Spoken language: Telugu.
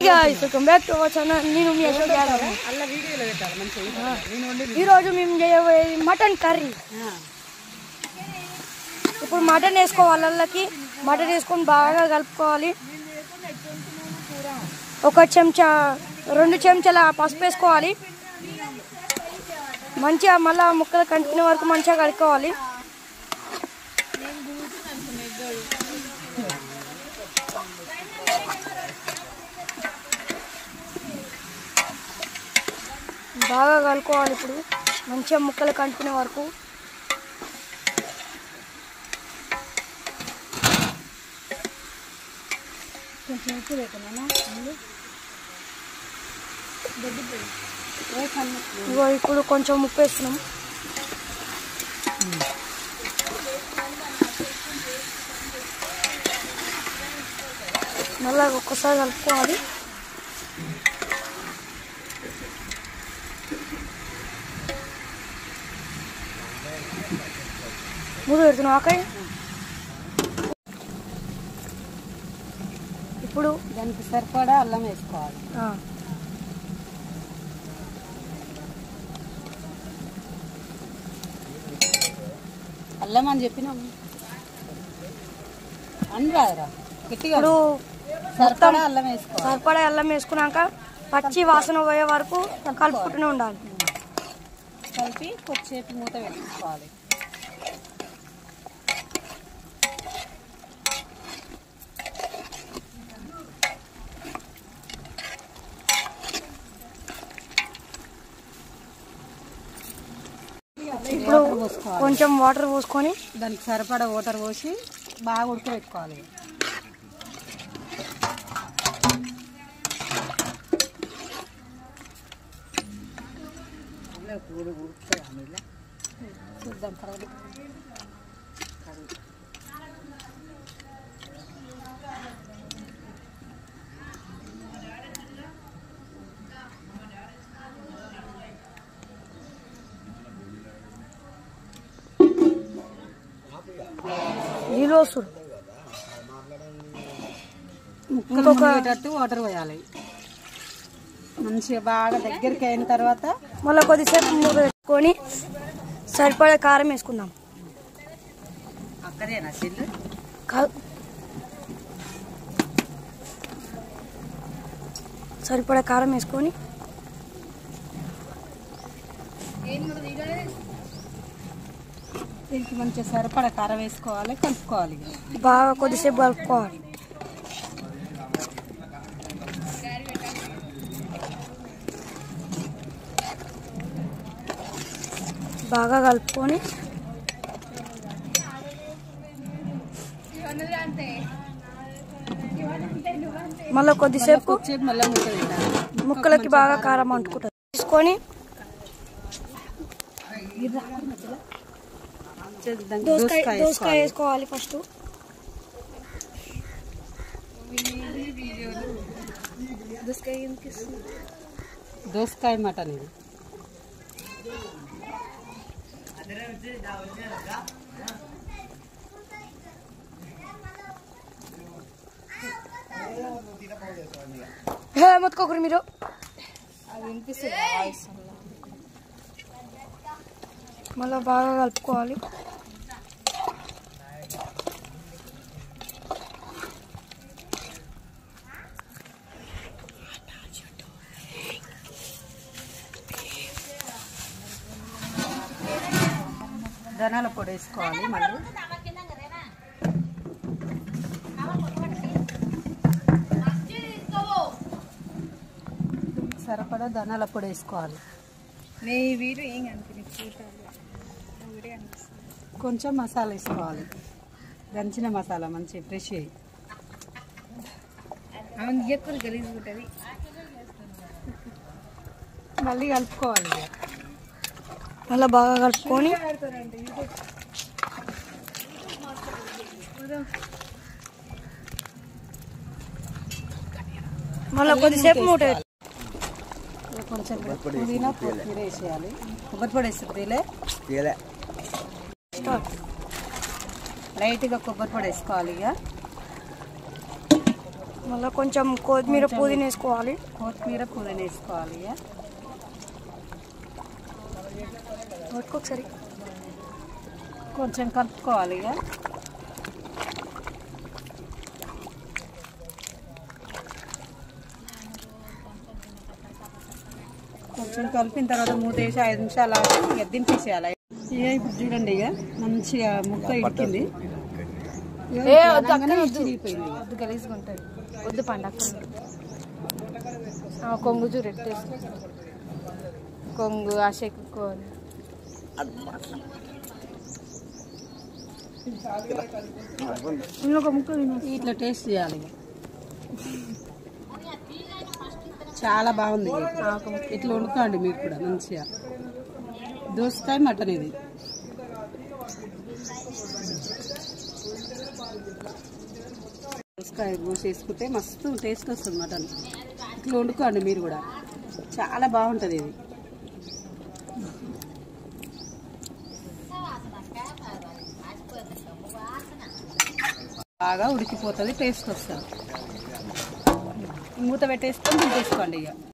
guys, welcome back to our channel. ఈరోజు మేము చేయబోయే మటన్ కర్రీ. ఇప్పుడు మటన్ వేసుకోవాలి, అల్లకి మటన్ వేసుకొని బాగా కలుపుకోవాలి. ఒక చెంచా 2 చెంచాల పసుపు వేసుకోవాలి. మంచిగా మళ్ళీ ముక్కలు కంటుకునే వరకు మంచిగా కడుక్కోవాలి. బాగా కలుపుకోవాలి. ఇప్పుడు మంచిగా ముక్కలు కంటుకునే వరకు. ఇప్పుడు కొంచెం ఉప్పు వేస్తున్నాం. మళ్ళీ ఒక్కసారి కలుపుకోవాలి. మూడు పెడుతున్నాం ఆకాయ. ఇప్పుడు దానికి సరిపడా అల్లం వేసుకోవాలి. అల్లం అని చెప్పినాం అని రాదురా గట్టిగా. ఇప్పుడు సరిపడా అల్లం వేసుకోవాలి. సరిపడా అల్లం వేసుకున్నాక పచ్చి వాసన పోయే వరకు కలుపుకుంటూనే ఉండాలి. కలిపి కొద్దిసేపు మూత వేసుకోవాలి. ఇప్పుడు కొంచెం వాటర్ పోసుకొని దానికి సరిపడా వాటర్ పోసి బాగా ఉడకబెట్టుకోవాలి. చూద్దాం తర్వాత. నీళ్ళు వస్తుంది. ముక్కలు వాటర్ పోయాలి. మంచిగా బాగా దగ్గరికి అయిన తర్వాత మళ్ళీ కొద్దిసేపు మూత పెట్టుకొని సరిపడా కారం వేసుకుందాం. అక్కడేనా సిల్లు సరిపడా కారం వేసుకొని దీనికి మంచిగా సరిపడా కారం వేసుకోవాలి. కలుపుకోవాలి. బాగా కొద్దిసేపు కలుపుకోవాలి. బాగా కలుపుకొని మళ్ళీ కొద్దిసేపు ముక్కలకి బాగా కారం అంటుకుంటుంది. తీసుకొని దోసకాయ వేసుకోవాలి. ఫస్ట్ దోసకాయ మటన్ ఇది. మొత్తుకోకరు మీరు. మళ్ళీ బాగా కలుపుకోవాలి. ధనియాల పొడి వేసుకోవాలి. మళ్ళీ సరిపడా ధనియాల పొడి వేసుకోవాలి. కొంచెం మసాలా వేసుకోవాలి. దంచిన మసాలా మంచి ఫ్రెష్ మళ్ళీ కలుపుకోవాలి. మళ్ళీ బాగా కలుపుకొని మళ్ళీ కొద్దిసేపు మూట కొంచెం పుదీనా కొత్తిమీర వేసేయాలి. కొబ్బరి పొడి వేస్తుంది. లైట్గా కొబ్బరి పొడి వేసుకోవాలి. ఇక మళ్ళీ కొంచెం కొత్తిమీర పుదీనా వేసుకోవాలి. కొత్తిమీర పుదీనా వేసుకోవాలి. ఒకసారి కొంచెం కలుపుకోవాలి. కొంచెం కలిపిన తర్వాత మూత వేసి 5 నిమిషాలు ఆగి దింపేసేయాలి. ఇప్పుడు చూడండి, ఇక మంచిగా ముక్క ఇడికింది. గలీజ్గా ఉంటుంది. వద్దు పండగ కొంగు చూరెట్టేసి కొంగు ఆశెక్కుకోవాలి. ఇట్లా టేస్ట్ చేయాలి. చాలా బాగుంది. ఇట్లా వండుకోండి మీరు కూడా మంచిగా. దోసకాయ మటన్ ఇది. దోసకాయ వేసుకుంటే మస్తు టేస్ట్ వస్తుంది మటన్. ఇట్లా వండుకోండి మీరు కూడా, చాలా బాగుంటుంది ఇది. బాగా ఉడికిపోతుంది, టేస్ట్ వస్తుంది. మూత పెట్టేసుకొని దింపేసుకోండి ఇక.